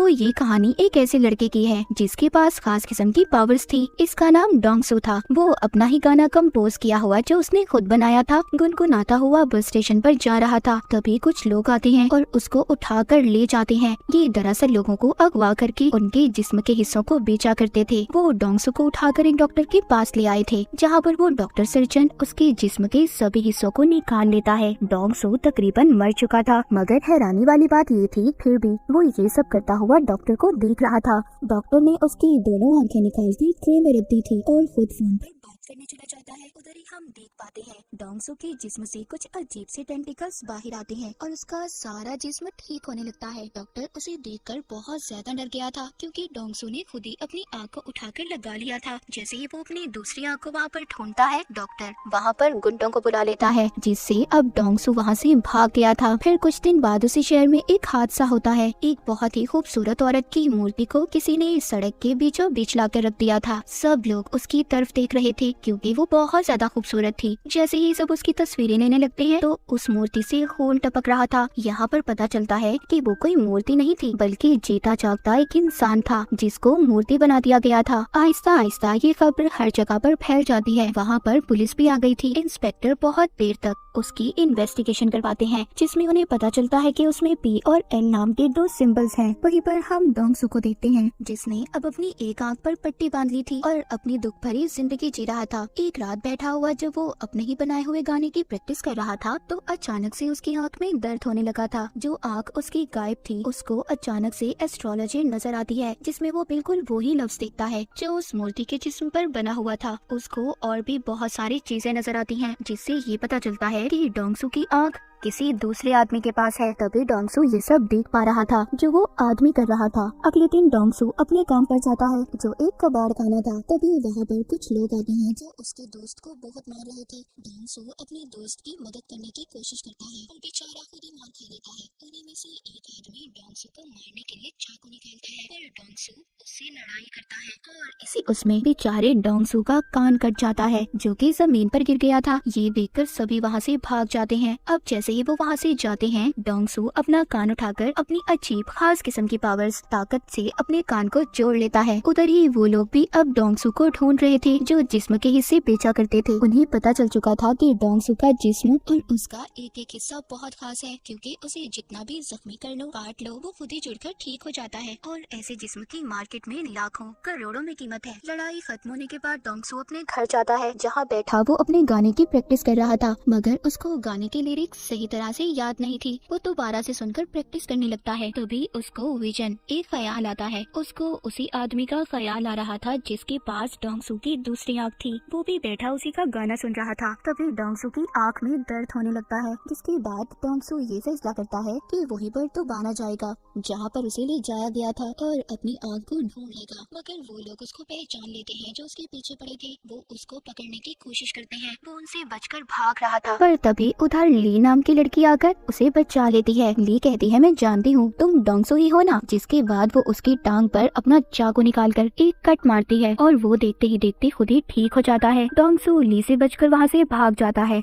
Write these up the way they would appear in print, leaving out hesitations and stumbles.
तो ये कहानी एक ऐसे लड़के की है जिसके पास खास किस्म की पावर्स थी। इसका नाम डोंगसू था। वो अपना ही गाना कंपोज किया हुआ जो उसने खुद बनाया था गुनगुनाता हुआ बस स्टेशन पर जा रहा था। तभी कुछ लोग आते हैं और उसको उठाकर ले जाते हैं। ये दरअसल लोगों को अगवा करके उनके जिस्म के हिस्सों को बेचा करते थे। वो डोंगसू को उठाकर एक डॉक्टर के पास ले आए थे, जहाँ पर वो डॉक्टर सर्जन उसके जिस्म के सभी हिस्सों को निकाल लेता है। डोंगसू तकरीबन मर चुका था, मगर हैरानी वाली बात ये थी फिर भी वो ये सब करता हुआ डॉक्टर को देख रहा था। डॉक्टर ने उसकी दोनों आंखें निकाल कर ट्रे में रख दी थी और खुद फोन पर बात करने चला जाता है। उधर ही हम देख पाते हैं डोंगसू के जिस्म से कुछ अजीब से टेंटिकल्स बाहर आते हैं और उसका सारा जिस्म ठीक होने लगता है। डॉक्टर उसे देखकर बहुत ज्यादा डर गया था, क्योंकि डोंगसू ने खुद ही अपनी आंख को उठाकर लगा लिया था। जैसे ही वो अपनी दूसरी आंख को वहाँ पर ढूंढता है, डॉक्टर वहाँ पर गुंडों को बुला लेता है, जिससे अब डोंगसू वहाँ से भाग गया था। फिर कुछ दिन बाद उसी शहर में एक हादसा होता है। एक बहुत ही खूबसूरत औरत की मूर्ति को किसी ने सड़क के बीचों बीच लाकर रख दिया था। सब लोग उसकी तरफ देख रहे थे क्योंकि वो बहुत ज्यादा खूबसूरत थी। जैसे ही सब उसकी तस्वीरें लेने लगते हैं तो उस मूर्ति से खून टपक रहा था। यहाँ पर पता चलता है कि वो कोई मूर्ति नहीं थी, बल्कि जीता जागता एक इंसान था जिसको मूर्ति बना दिया गया था। आहिस्ता आहिस्ता ये खबर हर जगह पर फैल जाती है। वहाँ पर पुलिस भी आ गई थी। इंस्पेक्टर बहुत देर तक उसकी इन्वेस्टिगेशन करवाते हैं, जिसमें उन्हें पता चलता है कि उसमें पी और एल नाम के दो सिंबल्स हैं। वहीं पर हम डोंगसू को देखते हैं, जिसने अब अपनी एक आंख पर पट्टी बांध ली थी और अपनी दुख भरी जिंदगी जी रहा था। एक रात बैठा हुआ जब वो अपने ही बनाए हुए गाने की प्रैक्टिस कर रहा था तो अचानक से उसकी आंख में दर्द होने लगा था। जो आंख उसकी गायब थी उसको अचानक से एस्ट्रोलॉजी नजर आती है, जिसमें वो बिल्कुल वही लफ्ज देखता है जो उस मूर्ति के जिस्म पर बना हुआ था। उसको और भी बहुत सारी चीजें नजर आती हैं, जिससे ये पता चलता है कि डोंगसू की आंख किसी दूसरे आदमी के पास है। तभी डोंगसू ये सब देख पा रहा था जो वो आदमी कर रहा था। अगले दिन डोंगसू अपने काम पर जाता है जो एक कबाड़ खाना था। तभी वहाँ पर कुछ लोग आते हैं जो उसके दोस्त को बहुत मार रहे थे। डोंगसू अपने दोस्त की मदद करने की कोशिश करता है और बेचारा खुद ही मार खा लेता है। उन्हीं में से एक आदमी डोंगसू को मारने के लिए चाकू निकालता है और डोंगसू उससे लड़ाई करता है और इसी उसमें बेचारे डोंगसू का कान कट जाता है, जो कि जमीन पर गिर गया था। ये देखकर सभी वहाँ से भाग जाते हैं। अब जैसे ही वो वहाँ से जाते हैं, डोंगसू अपना कान उठाकर अपनी अजीब खास किस्म की पावर्स ताकत से अपने कान को जोड़ लेता है। उधर ही वो लोग भी अब डोंगसू को ढूंढ रहे थे जो जिस्म के हिस्से बेचा करते थे। उन्हें पता चल चुका था कि डोंगसू का जिस्म और उसका एक एक हिस्सा बहुत खास है, क्योंकि उसे जितना भी जख्मी कर लो काट लो वो खुद ही जुड़कर ठीक हो जाता है और ऐसे जिस्म की मार्केट में लाखों करोड़ों में कीमत है। लड़ाई खत्म होने के बाद डोंगसू अपने घर जाता है, जहाँ बैठा वो अपने गाने की प्रैक्टिस कर रहा था, मगर उसको गाने की लिरिक्स सही तरह से याद नहीं थी। वो दोबारा से सुनकर प्रैक्टिस करने लगता है। तभी उसको विजन एक ख्याल आता है। उसको उसी आदमी का ख्याल आ रहा था जिसके पास डोंगसू की दूसरी आंख थी। वो भी बैठा उसी का गाना सुन रहा था। तभी डोंगसू की आंख में दर्द होने लगता है, जिसके बाद डोंगसू ये फैसला करता है कि वहीं पर तो बाना जाएगा जहाँ पर उसे ले जाया गया था और अपनी आंख को ढूंढेगा। मगर वो लोग उसको पहचान लेते हैं जो उसके पीछे पड़े थे। वो उसको पकड़ने की कोशिश करते हैं। वो उनसे बचकर भाग रहा था, पर तभी उधर ली नाम की लड़की आकर उसे बचा लेती है। ली कहती है, मैं जानती हूँ तुम डोंगसू ही हो ना। जिसके बाद वो उसकी टांग पर अपना चाकू निकालकर एक कट मारती है और वो देखते ही देखते खुद ही ठीक हो जाता है। डोंगसू ली से बचकर वहाँ से भाग जाता है।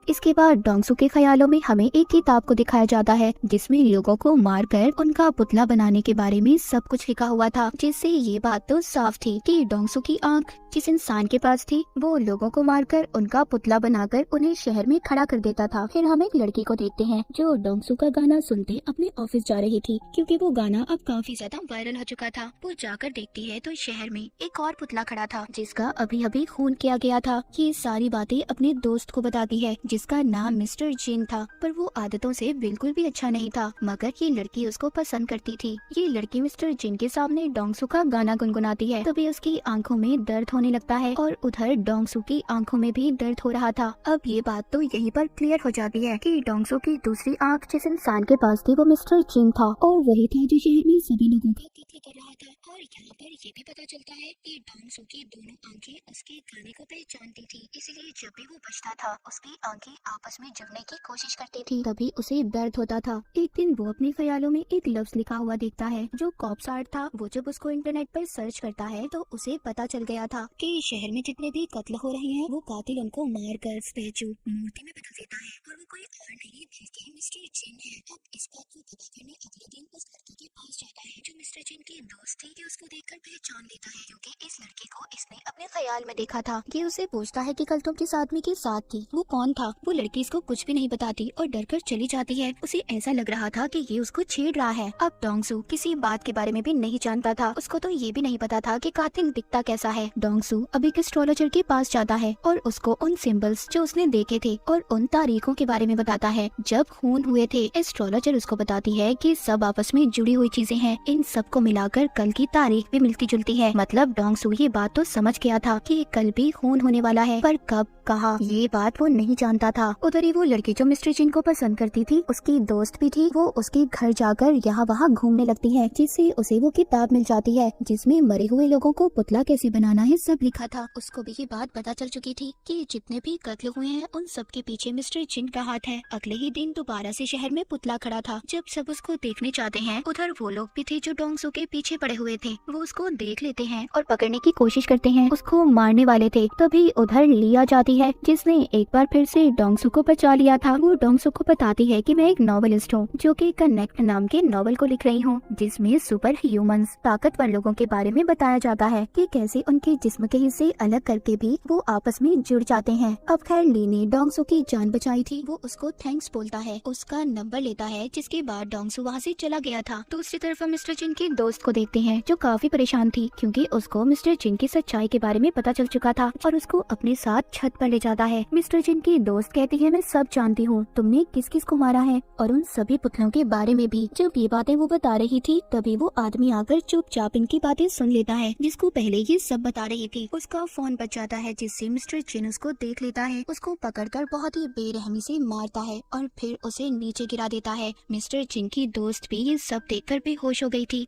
इसके बाद डोंगसू के ख्यालों में हमें एक किताब को दिखाया जाता है, जिसमें लोगों को मारकर उनका पुतला बनाने के बारे में सब कुछ लिखा हुआ था, जिससे ये बात तो साफ थी कि डोंगसू की आंख जिस इंसान के पास थी वो लोगों को मारकर उनका पुतला बनाकर उन्हें शहर में खड़ा कर देता था। फिर हम एक लड़की को देखते हैं जो डोंगसू का गाना सुनते अपने ऑफिस जा रही थी, क्योंकि वो गाना अब काफी ज्यादा वायरल हो चुका था। वो जाकर देखती है तो शहर में एक और पुतला खड़ा था जिसका अभी अभी खून किया गया था। ये सारी बातें अपने दोस्त को बताती है जिसका नाम मिस्टर जिन था, पर वो आदतों से बिल्कुल भी अच्छा नहीं था, मगर ये लड़की उसको पसंद करती थी। ये लड़की मिस्टर जिन के सामने डोंगसू का गाना गुनगुनाती है। तभी उसकी आंखों में दर्द होने लगता है और उधर डोंगसू की आंखों में भी दर्द हो रहा था। अब ये बात तो यहीं पर क्लियर हो जाती है कि डोंगसू की दूसरी आंख जिस इंसान के पास थी वो मिस्टर जिन था और वही था जो शहर में सभी लोगों का कत्ल कर रहा था। और यहाँ पर ये भी पता चलता है कि डोंगसू की दोनों आंखें उसके गाने को पहचानती थी, इसलिए जब भी वो बचता था उसकी आंखें आपस में जुड़ने की कोशिश करती थी। तभी उसे दर्द होता था। एक दिन वो अपने ख्यालों में एक लफ्ज लिखा हुआ देखता है जो कॉप्स आर्ट था। वो जब उसको इंटरनेट पर सर्च करता है तो उसे पता चल गया था कि शहर में जितने भी कत्ल हो रहे हैं वो कातिल उनको मारकर स्टैचू मूर्ति में बदल देता है और वो कोई और नहीं बल्कि मिस्टर जिन है। अब इस बात को पता करने अगले दिन उस लड़की के पास जाता जिन की दोस्त थी ये उसको देखकर पहचान लेता है क्योंकि इस लड़के को इसने अपने ख्याल में देखा था। ये उसे पूछता है कि कल तुम जिस आदमी के साथ थी वो कौन था। वो लड़की इसको कुछ भी नहीं बताती और डरकर चली जाती है। उसे ऐसा लग रहा था कि ये उसको छेड़ रहा है। अब डोंगसू किसी बात के बारे में भी नहीं जानता था। उसको तो ये भी नहीं पता था कि कातिल दिखता कैसा है। डोंगसू अब एक एस्ट्रोलॉजर के पास जाता है और उसको उन सिंबल्स जो उसने देखे थे और उन तारीखों के बारे में बताता है जब खून हुए थे। एस्ट्रोलॉजर उसको बताती है कि सब आपस में जुड़ी हुई चीजें हैं। इन सब को मिलाकर कल की तारीख भी मिलती जुलती है। मतलब डोंगसू ये बात तो समझ गया था कि कल भी खून होने वाला है, पर कब कहा ये बात वो नहीं जानता था। उधर ही वो लड़की जो मिस्टर जिन को पसंद करती थी उसकी दोस्त भी थी। वो उसके घर जाकर यहाँ वहाँ घूमने लगती है जिससे उसे वो किताब मिल जाती है जिसमें मरे हुए लोगों को पुतला कैसे बनाना है सब लिखा था। उसको भी ये बात पता चल चुकी थी कि जितने भी कत्ल हुए हैं उन सब के पीछे मिस्टर जिन का हाथ है। अगले ही दिन दोबारा से शहर में पुतला खड़ा था। जब सब उसको देखने चाहते हैं उधर वो लोग भी थे जो डोंगसू के पीछे पड़े हुए थे। वो उसको देख लेते हैं और पकड़ने की कोशिश करते हैं। उसको मारने वाले थे तभी उधर लिया जाती है जिसने एक बार फिर से डोंगसू को बचा लिया था। वो डोंगसू को बताती है कि मैं एक नॉवेलिस्ट हूँ जो कि कनेक्ट नाम के नॉवल को लिख रही हूँ जिसमें सुपर ह्यूमंस ताकतवर लोगों के बारे में बताया जाता है कि कैसे उनके जिस्म के हिस्से अलग करके भी वो आपस में जुड़ जाते हैं। अब खैर ली ने डोंगसू की जान बचाई थी। वो उसको थैंक्स बोलता है, उसका नंबर लेता है जिसके बाद डोंगसू वहाँ से चला गया था। दूसरी तरफ हम मिस्टर जिन की दोस्त को देखते हैं जो काफी परेशान थी क्योंकि उसको मिस्टर जिन की सच्चाई के बारे में पता चल चुका था और उसको अपने साथ छत पर ले जाता है। मिस्टर जिन की दोस्त कहती है मैं सब जानती हूँ, तुमने किस किस को मारा है और उन सभी पुतलों के बारे में भी। जब ये बातें वो बता रही थी तभी वो आदमी आकर चुपचाप इनकी बातें सुन लेता है जिसको पहले ये सब बता रही थी। उसका फोन बच जाता है जिससे मिस्टर जिन उसको देख लेता है। उसको पकड़कर बहुत ही बेरहमी से मारता है और फिर उसे नीचे गिरा देता है। मिस्टर जिन की दोस्त भी ये सब देखकर बेहोश हो गई थी।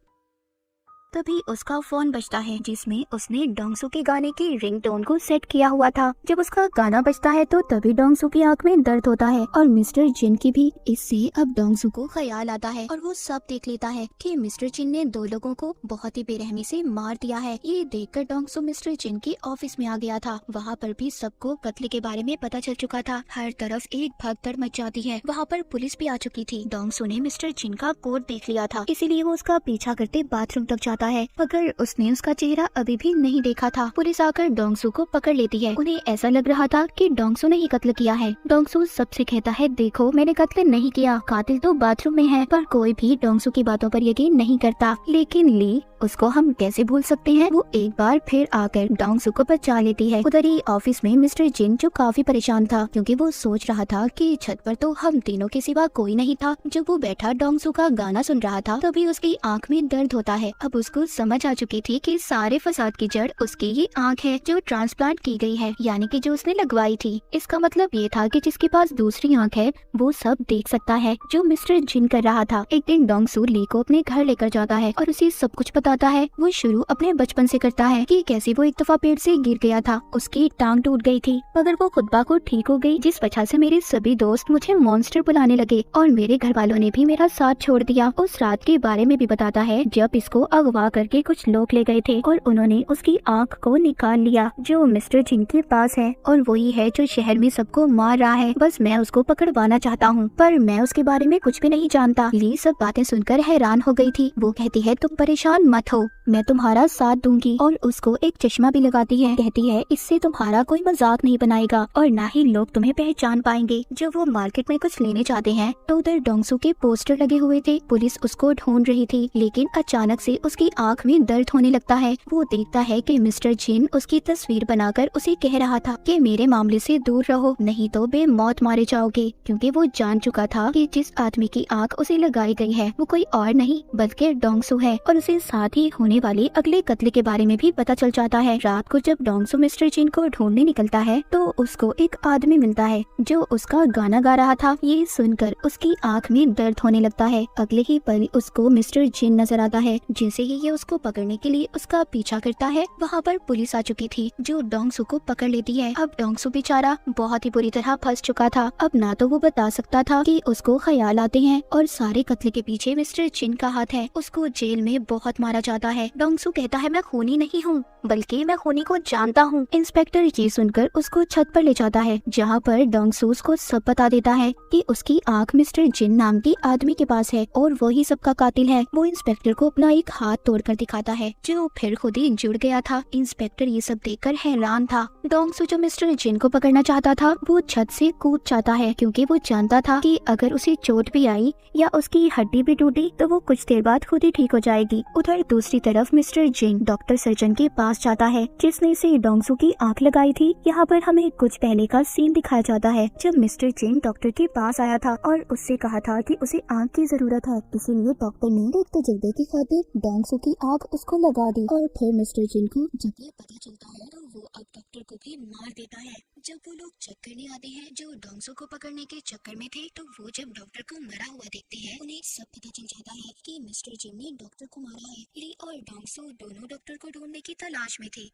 तभी उसका फोन बजता है जिसमें उसने डोंगसू के गाने की रिंगटोन को सेट किया हुआ था। जब उसका गाना बजता है तो तभी डोंगसू की आंख में दर्द होता है और मिस्टर जिन की भी। इससे अब डोंगसू को ख्याल आता है और वो सब देख लेता है कि मिस्टर जिन ने दो लोगों को बहुत ही बेरहमी से मार दिया है। ये देखकर डोंगसू मिस्टर जिन के ऑफिस में आ गया था। वहाँ पर भी सबको कत्ल के बारे में पता चल चुका था। हर तरफ एक भगदड़ मच जाती है। वहाँ पर पुलिस भी आ चुकी थी। डोंगसू ने मिस्टर जिन का कोट देख लिया था इसीलिए वो उसका पीछा करते बाथरूम तक जाता है मगर उसने उसका चेहरा अभी भी नहीं देखा था। पुलिस आकर डोंगसू को पकड़ लेती है। उन्हें ऐसा लग रहा था कि डोंगसू ने ही कत्ल किया है। डोंगसू सबसे कहता है देखो मैंने कत्ल नहीं किया, कातिल तो बाथरूम में है। पर कोई भी डोंगसू की बातों पर यकीन नहीं करता। लेकिन ली उसको हम कैसे भूल सकते हैं। वो एक बार फिर आकर डोंगसू को बचा लेती है। उधर ही ऑफिस में मिस्टर जिन जो काफी परेशान था क्योंकि वो सोच रहा था कि छत पर तो हम तीनों के सिवा कोई नहीं था। जब वो बैठा डोंगसू का गाना सुन रहा था तभी उसकी आंख में दर्द होता है। अब उसको समझ आ चुकी थी कि सारे फसाद की जड़ उसकी ही आंख है जो ट्रांसप्लांट की गई है, यानी कि जो उसने लगवाई थी। इसका मतलब ये था कि जिसके पास दूसरी आंख है वो सब देख सकता है जो मिस्टर जिन कर रहा था। एक दिन डोंगसू ली को अपने घर लेकर जाता है और उसे सब कुछ बताता है। वो शुरू अपने बचपन से करता है कि कैसे वो एक दफा पेड़ से गिर गया था, उसकी टांग टूट गई थी मगर वो खुद ब खुद ठीक हो गई, जिस वजह से मेरे सभी दोस्त मुझे मॉन्स्टर बुलाने लगे और मेरे घर वालों ने भी मेरा साथ छोड़ दिया। उस रात के बारे में भी बताता है जब इसको अगवा करके कुछ लोग ले गए थे और उन्होंने उसकी आंख को निकाल लिया जो मिस्टर जिन के पास है और वही है जो शहर में सबको मार रहा है। बस मैं उसको पकड़वाना चाहता हूँ पर मैं उसके बारे में कुछ भी नहीं जानता। ली सब बातें सुनकर हैरान हो गई थी। वो कहती है तुम परेशान मत हो, मैं तुम्हारा साथ दूंगी और उसको एक चश्मा भी लगाती है। कहती है इससे तुम्हारा कोई मजाक नहीं बनाएगा और ना ही लोग तुम्हें पहचान पाएंगे। जब वो मार्केट में कुछ लेने जाते हैं तो उधर डोंगसू के पोस्टर लगे हुए थे। पुलिस उसको ढूंढ रही थी लेकिन अचानक से उसकी आंख में दर्द होने लगता है। वो देखता है कि मिस्टर जिन उसकी तस्वीर बनाकर उसे कह रहा था कि मेरे मामले से दूर रहो नहीं तो बेमौत मारे जाओगे, क्योंकि वो जान चुका था कि जिस आदमी की आंख उसे लगाई गई है वो कोई और नहीं बल्कि डोंगसू है और उसे साथ ही होने वाले अगले कत्ल के बारे में भी पता चल जाता है। रात को जब डोंगसू मिस्टर जिन को ढूंढने निकलता है तो उसको एक आदमी मिलता है जो उसका गाना गा रहा था। ये सुनकर उसकी आंख में दर्द होने लगता है। अगले ही पल उसको मिस्टर जिन नजर आता है। जैसे ही ये उसको पकड़ने के लिए उसका पीछा करता है वहाँ पर पुलिस आ चुकी थी जो डोंगसू को पकड़ लेती है। अब डोंगसू बेचारा बहुत ही बुरी तरह फंस चुका था। अब ना तो वो बता सकता था कि उसको ख्याल आते हैं और सारे कत्ल के पीछे मिस्टर जिन का हाथ है। उसको जेल में बहुत मारा जाता है। डोंगसू कहता है मैं खूनी नहीं हूँ बल्कि मैं खूनी को जानता हूँ। इंस्पेक्टर ये सुनकर उसको छत पर ले जाता है जहाँ पर डोंगसू उसको सब बता देता है कि उसकी आंख मिस्टर जिन नाम के आदमी के पास है और वही सबका कातिल है। वो इंस्पेक्टर को अपना एक हाथ तोड़कर दिखाता है जो फिर खुद ही जुड़ गया था। इंस्पेक्टर ये सब देखकर हैरान था। डोंगसू जो मिस्टर जिन को पकड़ना चाहता था वो छत से कूद जाता है क्योंकि वो जानता था कि अगर उसे चोट भी आई या उसकी हड्डी भी टूटी तो वो कुछ देर बाद खुद ही ठीक हो जाएगी। उधर दूसरी तरफ मिस्टर जिन डॉक्टर सर्जन के पास जाता है जिसने इसे डोंगसू की आंख लगाई थी। यहाँ पर हमें कुछ पहले का सीन दिखाया जाता है जब मिस्टर जिन डॉक्टर के पास आया था और उससे कहा था कि उसे आंख की जरूरत है, इसीलिए डॉक्टर ने एक तजुर्बे की खातिर डोंगसू की आंख उसको लगा दी। और फिर मिस्टर जिन को जब ये पता चलता है तो वो अब डॉक्टर को भी मार देता है। जब वो लोग चेक करने आते हैं जो डोंगसू को पकड़ने के चक्कर में थे तो वो जब डॉक्टर को मरा हुआ देखते हैं उन्हें सब पता चल जाता है कि मिस्टर जिन ने डॉक्टर को मारा है। ली और डोंगसू दोनों डॉक्टर को ढूंढने की तलाश में थे।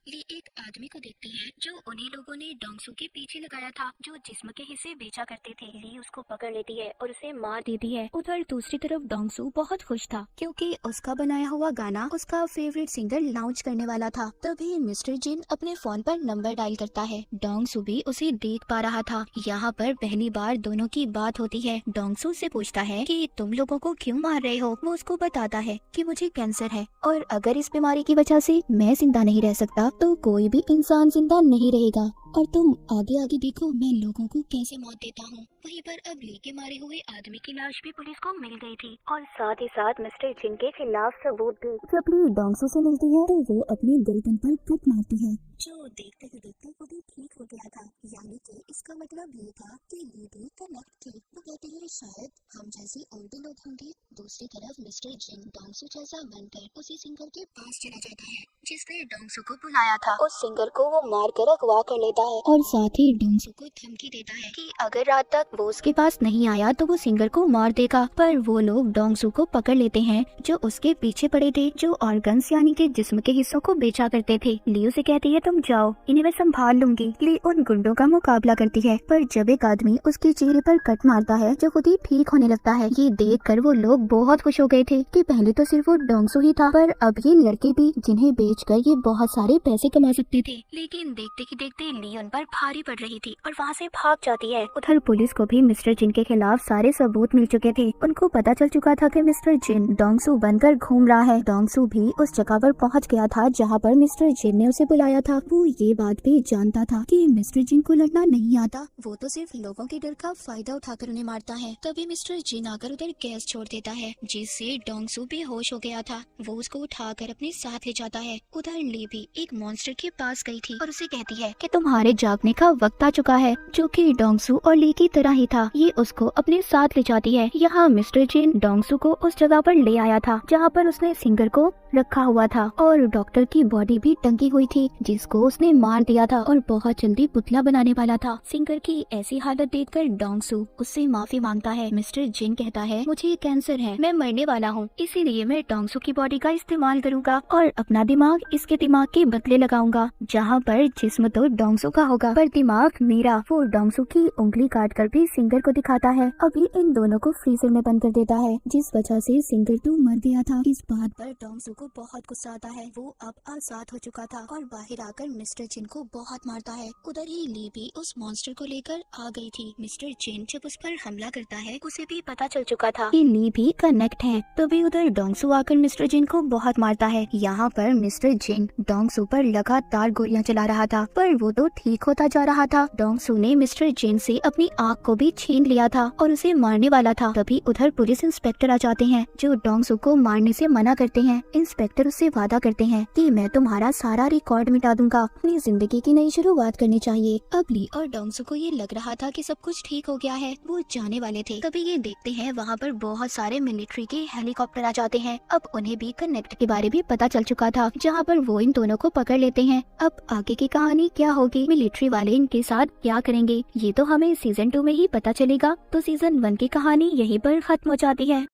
ली एक आदमी को देखती है जो उन्हीं लोगों ने डोंगसू के पीछे लगाया था जो जिस्म के हिस्से बेचा करते थे। ली उसको पकड़ लेती है और उसे मार देती है। उधर दूसरी तरफ डोंगसू बहुत खुश था क्योंकि उसका बनाया हुआ गाना उसका फेवरेट सिंगर लॉन्च करने वाला था। तभी मिस्टर जिन अपने फोन पर नंबर डायल करता है। डोंगसू भी उसे देख पा रहा था। यहाँ पर पहली बार दोनों की बात होती है। डोंगसू से पूछता है कि तुम लोगों को क्यों मार रहे हो। वो उसको बताता है कि मुझे कैंसर है और अगर इस बीमारी की वजह से मैं जिंदा नहीं रह सकता तो कोई भी इंसान जिंदा नहीं रहेगा और तुम आगे आगे देखो मैं लोगों को कैसे मौत देता हूँ। वहीं पर अब ली के मारे हुए आदमी की लाश भी पुलिस को मिल गई थी और साथ ही साथ मिस्टर जिन के खिलाफ सबूत भी। जब ली डोंगसू से मिलती है तो वो अपनी गर्दन पर कट मारती है जो देखते ही देखते खुद ही ठीक हो गया था। यानी कि इसका मतलब ये था कि ली भी कनेक्ट थी। वो कहते हैं शायद हम जैसे और भी लोग होंगे। दूसरी तरफ मिस्टर जिन डोंगसू जैसा बनकर उसी सिंगर के पास चला जाता है जिसने डोंगसू को बुलाया था। उस सिंगर को वो मार कर अगवा कर लेता है और साथ ही डोंगसू को धमकी देता है कि अगर रात तक वो उसके पास नहीं आया तो वो सिंगर को मार देगा। पर वो लोग डोंगसू को पकड़ लेते हैं जो उसके पीछे पड़े थे जो ऑर्गन्स यानी कि जिस्म के हिस्सों को बेचा करते थे। ली उसे कहती है तुम जाओ, इन्हें मैं संभाल लूंगी। ली उन गुंडों का मुकाबला करती है पर जब एक आदमी उसके चेहरे पर कट मारता है जो खुद ही ठीक होने लगता है। ये देख कर वो लोग बहुत खुश हो गए थे कि पहले तो सिर्फ वो डोंगसू ही था पर अब ये लड़के भी जिन्हें बेचकर ये बहुत सारे पैसे कमा सकते थे। लेकिन देखते ही देखते ली उन पर भारी पड़ रही थी और वहाँ से भाग जाती है। उधर पुलिस को भी मिस्टर जिन के खिलाफ सारे सबूत मिल चुके थे। उनको पता चल चुका था कि मिस्टर जिन डोंगसू बनकर घूम रहा है। डोंगसू भी उस जगह पर पहुँच गया था जहाँ पर मिस्टर जिन ने उसे बुलाया था। वो ये बात भी जानता था कि मिस्टर जिन को लड़ना नहीं आता, वो तो सिर्फ लोगों के डर का फायदा उठाकर उन्हें मारता है। तभी मिस्टर जिन आकर उधर गैस छोड़ देता है जिससे डोंगसू बेहोश हो गया था। वो उसको उठाकर अपने साथ ले जाता है। उधर ली भी एक मॉन्स्टर के पास गई थी और उसे कहती है कि तुम्हारे जागने का वक्त आ चुका है, जो कि डोंगसू और ली की तरह ही था। ये उसको अपने साथ ले जाती है। यहाँ मिस्टर जिन डोंगसू को उस जगह पर ले आया था जहाँ पर उसने सिंगर को रखा हुआ था और डॉक्टर की बॉडी भी टंगी हुई थी जिसको उसने मार दिया था और बहुत जल्दी पुतला बनाने वाला था। सिंगर की ऐसी हालत देखकर डोंगसू उससे माफी मांगता है। मिस्टर जिन कहता है मुझे कैंसर है, मैं मरने वाला हूँ, इसीलिए मैं डोंगसू की बॉडी का इस्तेमाल करूंगा और अपना दिमाग इसके दिमाग के बदले लगाऊंगा। जहाँ पर जिस्म तो डोंगसू का होगा पर दिमाग मेरा। वो डोंगसू की उंगली काट कर भी सिंगर को दिखाता है। अभी इन दोनों को फ्रीजर में बंद कर देता है जिस वजह से सिंगर तो मर गया था। इस बात पर डोंगसू को बहुत गुस्सा आता है। वो अब आजाद हो चुका था और बाहर आकर मिस्टर जिन को बहुत मारता है। उधर ही ली भी उस मॉन्स्टर को लेकर आ गई थी। मिस्टर जिन जब उस पर हमला करता है उसे भी पता चल चुका था कि ली भी कनेक्ट है। तभी उधर डोंगसू आकर मिस्टर जिन को बहुत मारता है। यहाँ पर मिस्टर जिन डोंगसू पर लगातार गोलियां चला रहा था पर वो तो ठीक होता जा रहा था। डोंगसू ने मिस्टर जिन से अपनी आँख को भी छीन लिया था और उसे मारने वाला था। तभी उधर पुलिस इंस्पेक्टर आ जाते हैं जो डोंगसू को मारने से मना करते हैं। इंस्पेक्टर उससे वादा करते हैं कि मैं तुम्हारा सारा रिकॉर्ड मिटा दूंगा, अपनी जिंदगी की नई शुरुआत करनी चाहिए। अब ली और डोंगसू को ये लग रहा था कि सब कुछ ठीक हो गया है, वो जाने वाले थे। तभी ये देखते हैं वहाँ पर बहुत सारे मिलिट्री के हेलीकॉप्टर आ जाते हैं। अब उन्हें भी कनेक्ट के बारे में पता चल चुका था जहाँ पर वो इन दोनों को पकड़ लेते हैं। अब आगे की कहानी क्या होगी, मिलिट्री वाले इनके साथ क्या करेंगे, ये तो हमें सीजन 2 में ही पता चलेगा। तो सीजन 1 की कहानी यहीं पर खत्म हो जाती है।